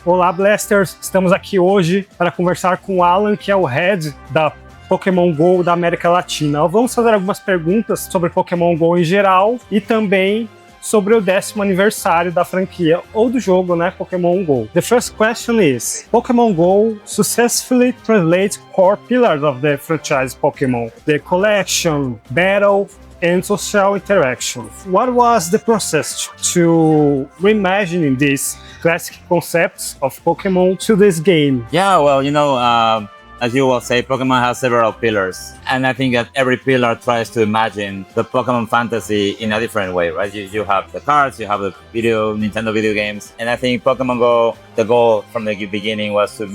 Olá, Blasters! Estamos aqui hoje para conversar com o Alan, que é o head da Pokémon GO da América Latina. Vamos fazer algumas perguntas sobre Pokémon GO em geral e também sobre o 10º aniversário da franquia ou do jogo, né, Pokémon GO. The first question is, Pokémon GO successfully translates core pillars of the franchise Pokémon, the collection, battle, and social interaction. What was the process to reimagining these classic concepts of Pokémon to this game? Yeah, well, as you will say, Pokemon has several pillars. And I think that every pillar tries to imagine the Pokemon fantasy in a different way, right? You have the cards, you have the Nintendo video games. And I think Pokemon GO, the goal from the beginning was to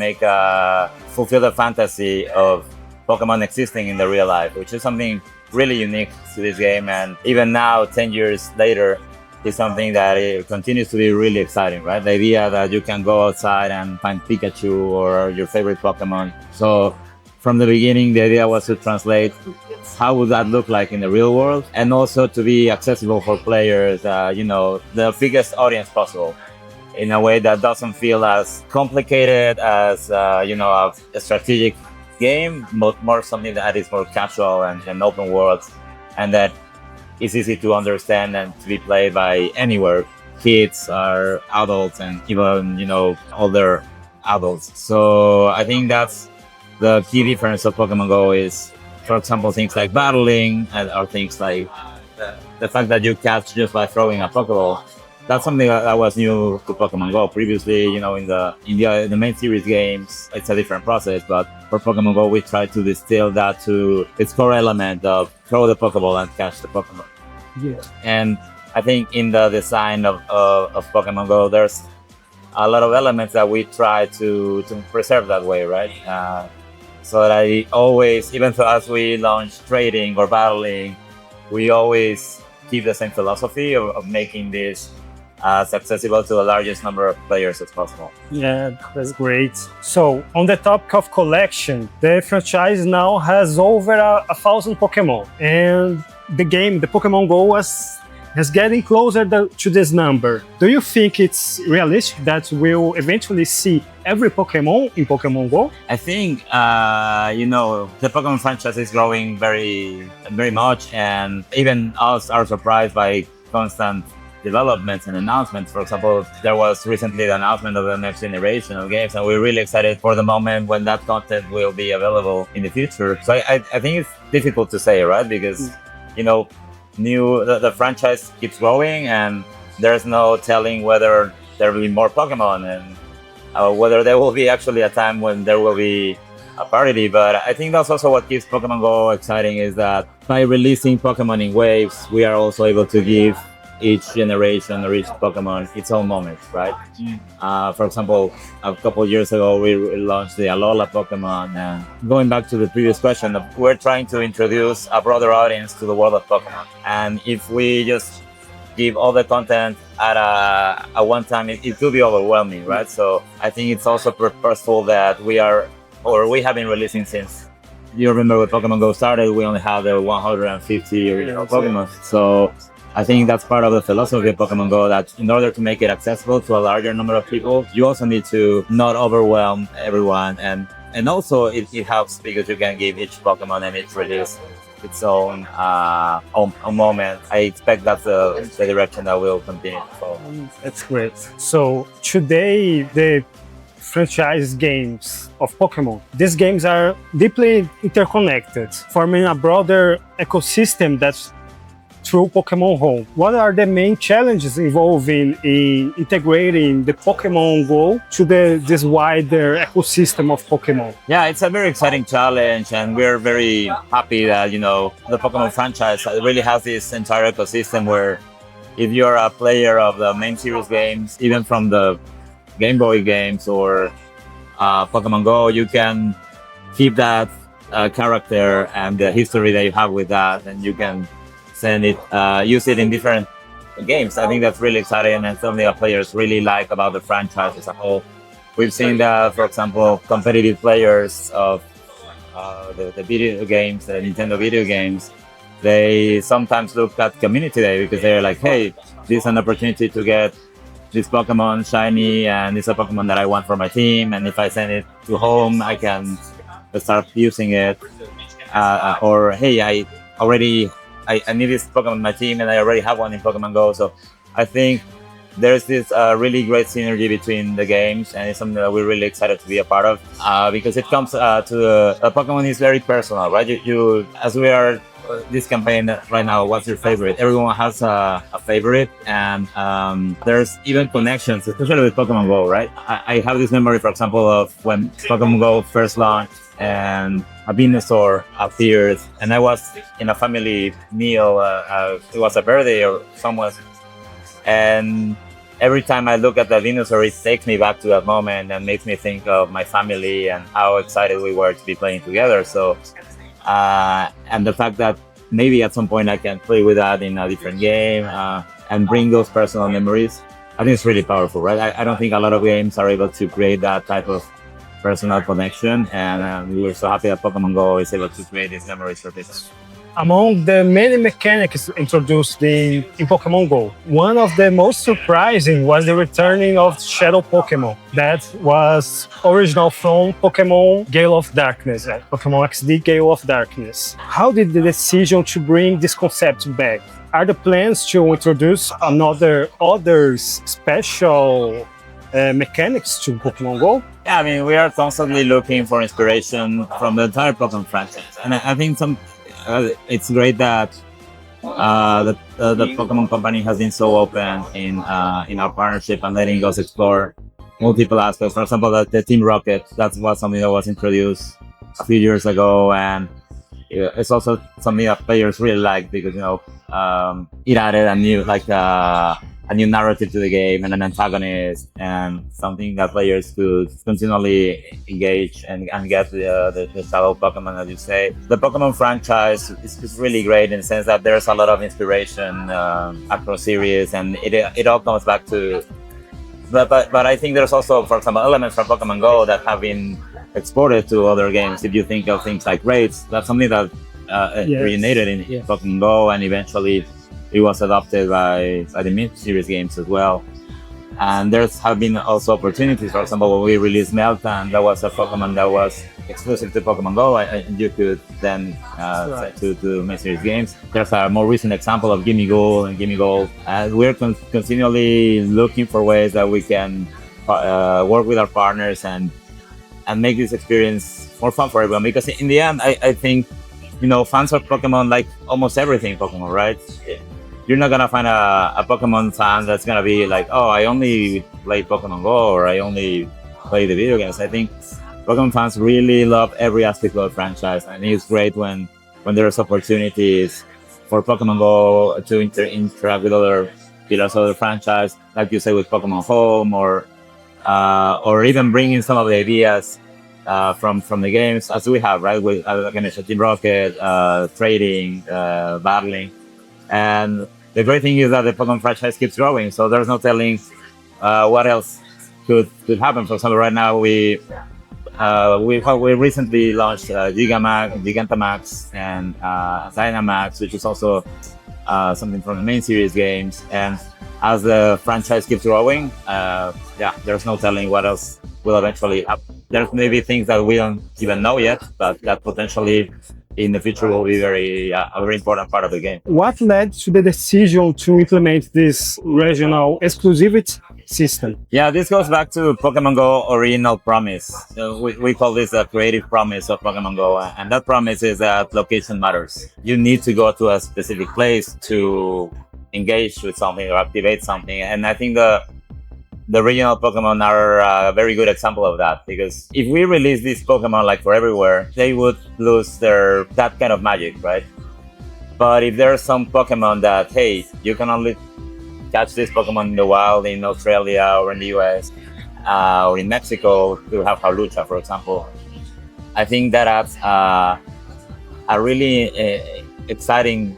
fulfill the fantasy of Pokemon existing in the real life, which is something really unique to this game. And even now, 10 years later, is something that it continues to be really exciting, right? The idea that you can go outside and find Pikachu or your favorite Pokemon. So from the beginning, the idea was to translate how would that look like in the real world, and also to be accessible for players, the biggest audience possible, in a way that doesn't feel as complicated as, a strategic game, but more something that is more casual and open world, and that is easy to understand and to be played by anywhere, kids or adults, and even older adults. So I think that's the key difference of Pokemon Go is, for example, things like battling or things like the fact that you catch just by throwing a Pokeball. That's something that was new to Pokemon Go. Previously, in the main series games, it's a different process. But for Pokemon Go, we tried to distill that to its core element of throw the Pokeball and catch the Pokemon. Yeah. And I think in the design of Pokemon Go, there's a lot of elements that we try to preserve that way, right? So that I always, even though as we launch trading or battling, we always keep the same philosophy of making this as accessible to the largest number of players as possible. Yeah, that's great. So, on the topic of collection, the franchise now has over 1,000 Pokemon, and the Pokemon GO is getting closer to this number. Do you think it's realistic that we'll eventually see every Pokemon in Pokemon GO? I think, the Pokemon franchise is growing very, very much, and even us are surprised by constant developments and announcements. For example, there was recently the announcement of the next generation of games, and we're really excited for the moment when that content will be available in the future. So I think it's difficult to say, right? Because, the franchise keeps growing, and there's no telling whether there will be more Pokemon and whether there will be actually a time when there will be a parity. But I think that's also what keeps Pokemon GO exciting, is that by releasing Pokemon in waves, we are also able to give each generation or each Pokemon its own moment, right? For example, a couple of years ago, we launched the Alola Pokemon. And going back to the previous question, we're trying to introduce a broader audience to the world of Pokemon. And if we just give all the content at a one time, it could be overwhelming, right? So I think it's also purposeful that we have been releasing since, you remember when Pokemon GO started, we only had the 150 original Pokemon. So I think that's part of the philosophy of Pokemon GO, that in order to make it accessible to a larger number of people, you also need to not overwhelm everyone. And also it helps because you can give each Pokemon and each release its own moment. I expect that's the direction that will continue to follow. That's great. So today, the franchise games of Pokemon, these games are deeply interconnected, forming a broader ecosystem that's through Pokemon Home. What are the main challenges involving in integrating the Pokemon GO to this wider ecosystem of Pokemon? Yeah, it's a very exciting challenge, and we're very happy that, the Pokemon franchise really has this entire ecosystem where if you're a player of the main series games, even from the Game Boy games or Pokemon GO, you can keep that character and the history that you have with that, and you can use it in different games. I think that's really exciting and something that players really like about the franchise as a whole. We've seen that, for example, competitive players of the video games, the Nintendo video games, they sometimes look at community day because they're like, hey, this is an opportunity to get this Pokemon shiny, and it's a Pokemon that I want for my team, and if I send it to home, I can start using it. Or hey, I need this Pokemon in my team, and I already have one in Pokemon Go. So I think there's this really great synergy between the games, and it's something that we're really excited to be a part of, because it comes to Pokemon is very personal, right? You as we are this campaign right now, what's your favorite? Everyone has a favorite, and there's even connections, especially with Pokemon Go, right? I have this memory, for example, of when Pokemon Go first launched and a Venusaur appeared, and I was in a family meal. It was a birthday or someone's, and every time I look at the Venusaur, it takes me back to that moment and makes me think of my family and how excited we were to be playing together. So. And the fact that maybe at some point I can play with that in a different game and bring those personal memories, I think it's really powerful, right? I don't think a lot of games are able to create that type of personal connection, and we were so happy that Pokemon Go is able to create these memories for people. Among the many mechanics introduced in Pokemon Go, one of the most surprising was the returning of Shadow Pokemon. That was original from Pokemon Gale of Darkness, Pokemon XD Gale of Darkness. How did the decision to bring this concept back? Are the plans to introduce other special mechanics to Pokemon Go? Yeah, I mean, we are constantly looking for inspiration from the entire Pokemon franchise, and I think it's great that the Pokemon company has been so open in our partnership and letting us explore multiple aspects. For example, the Team Rocket, that was something that was introduced a few years ago, and it's also something that players really like because it added a new narrative to the game and an antagonist, and something that players could continually engage and get the shadow Pokemon, as you say. The Pokemon franchise is really great in the sense that there's a lot of inspiration across series, and it all comes back to. But I think there's also, for example, elements from Pokemon Go that have been exported to other games. If you think of things like raids, that's something that originated in Pokemon Go, and eventually it was adopted by the mid-series games as well. And there's have been also opportunities. For example, when we released Meltan, that was a Pokemon that was exclusive to Pokemon Go, and you could then set to mid-series games. There's a more recent example of Gimme Gold and Gimme Gold. And we're continually looking for ways that we can work with our partners and make this experience more fun for everyone. Because in the end, I think, fans of Pokemon like almost everything Pokemon, right? You're not gonna find a Pokemon fan that's gonna be like, oh, I only play Pokemon Go, or I only play the video games. I think Pokemon fans really love every aspect of the franchise, and it's great when there's opportunities for Pokemon Go to interact with other pillars of the franchise, like you say with Pokemon Home, or even bringing some of the ideas from the games, as we have, right? With Team Rocket, trading, battling. And the great thing is that the Pokemon franchise keeps growing, so there's no telling what else could happen. For example, right now we recently launched Gigantamax and Dynamax, which is also something from the main series games. And as the franchise keeps growing, there's no telling what else will eventually happen. There's maybe things that we don't even know yet, but that potentially in the future will be a very important part of the game. What led to the decision to implement this regional exclusivity system? Yeah, this goes back to Pokemon Go original promise. We call this a creative promise of Pokemon Go, and that promise is that location matters. You need to go to a specific place to engage with something or activate something, and I think the regional Pokemon are a very good example of that, because if we release these Pokemon like for everywhere, they would lose that kind of magic, right? But if there's some Pokemon that, hey, you can only catch this Pokemon in the wild in Australia or in the US or in Mexico, we have Hawlucha, for example. I think that adds a really exciting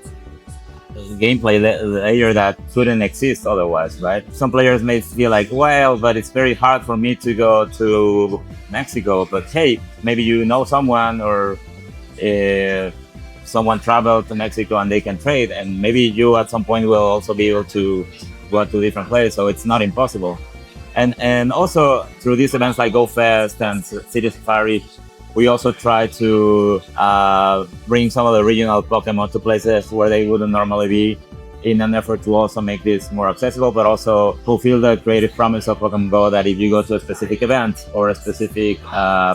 gameplay layer that couldn't exist otherwise, right? Some players may feel like, well, but it's very hard for me to go to Mexico. But hey, maybe you know someone, or someone travel to Mexico and they can trade, and maybe you at some point will also be able to go to different places. So it's not impossible. And also through these events like Go Fest and City Safari, we also try to bring some of the regional Pokemon to places where they wouldn't normally be, in an effort to also make this more accessible, but also fulfill the creative promise of Pokemon Go that if you go to a specific event or a specific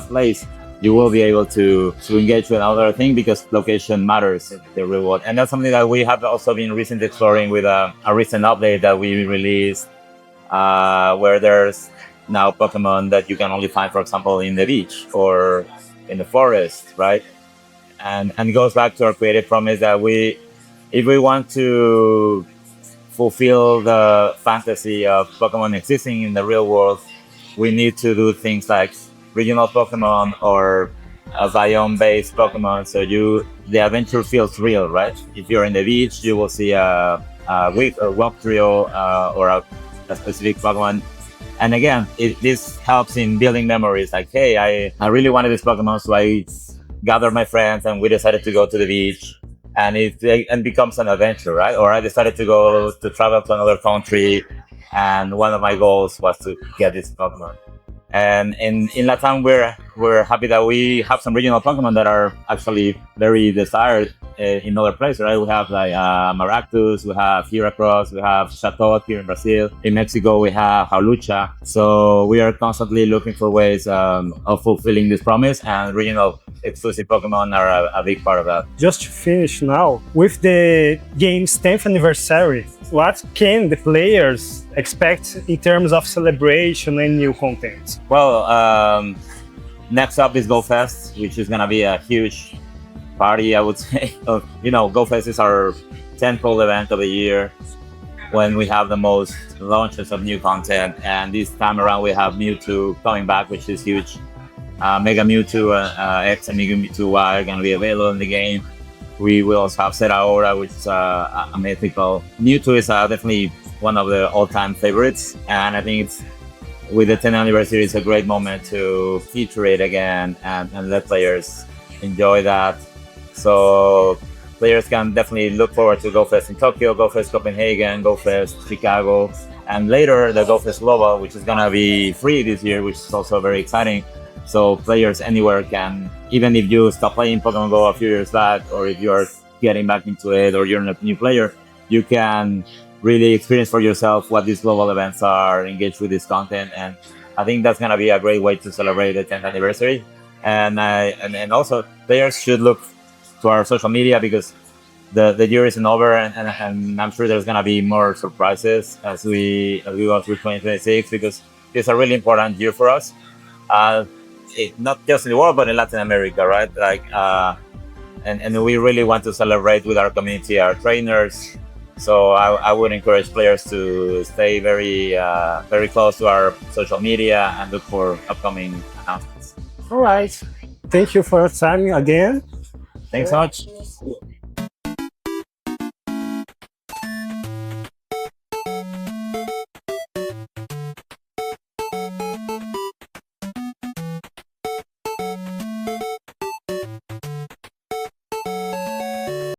place, you will be able to engage with another thing, because location matters in the real world. And that's something that we have also been recently exploring with a recent update that we released, where there's now Pokemon that you can only find, for example, in the beach or in the forest, right? And it goes back to our creative promise that if we want to fulfill the fantasy of Pokemon existing in the real world, we need to do things like regional Pokemon or a biome-based Pokemon, so the adventure feels real, right? If you're in the beach, you will see a walk trio or a specific Pokemon. And again, this helps in building memories. Like, hey, I really wanted this Pokemon, so I gathered my friends and we decided to go to the beach. And it becomes an adventure, right? Or I decided to travel to another country, and one of my goals was to get this Pokemon. And in Latam, we're happy that we have some regional Pokemon that are actually very desired in other places, right? We have like Maractus, we have Heracross, we have Chateau here in Brazil. In Mexico, we have Jaulucha. So we are constantly looking for ways of fulfilling this promise, and regional exclusive Pokemon are a big part of that. Just to finish now, with the game's 10th anniversary, what can the players expect in terms of celebration and new content? Well, next up is Go Fest, which is going to be a huge party, I would say. Go Fest is our 10th event of the year, when we have the most launches of new content. And this time around, we have Mewtwo coming back, which is huge. Mega Mewtwo X and Mega Mewtwo Y are going to be available in the game. We will also have Zeraora, which is a mythical. Mewtwo is definitely one of the all-time favorites, and I think with the 10th anniversary, it's a great moment to feature it again and let players enjoy that. So players can definitely look forward to Go Fest in Tokyo, Go Fest Copenhagen, Go Fest Chicago, and later the Go Fest Global, which is going to be free this year, which is also very exciting. So players anywhere can, even if you stopped playing Pokemon Go a few years back, or if you're getting back into it, or you're a new player, you can really experience for yourself what these global events are, engage with this content. And I think that's going to be a great way to celebrate the 10th anniversary. And also players should look to our social media, because the year isn't over, and I'm sure there's going to be more surprises as we go through 2026, because it's a really important year for us. Not just in the world, but in Latin America, right? And we really want to celebrate with our community, our trainers. So I would encourage players to stay very close to our social media and look for upcoming announcements. All right. Thank you for your time again. Thanks so much.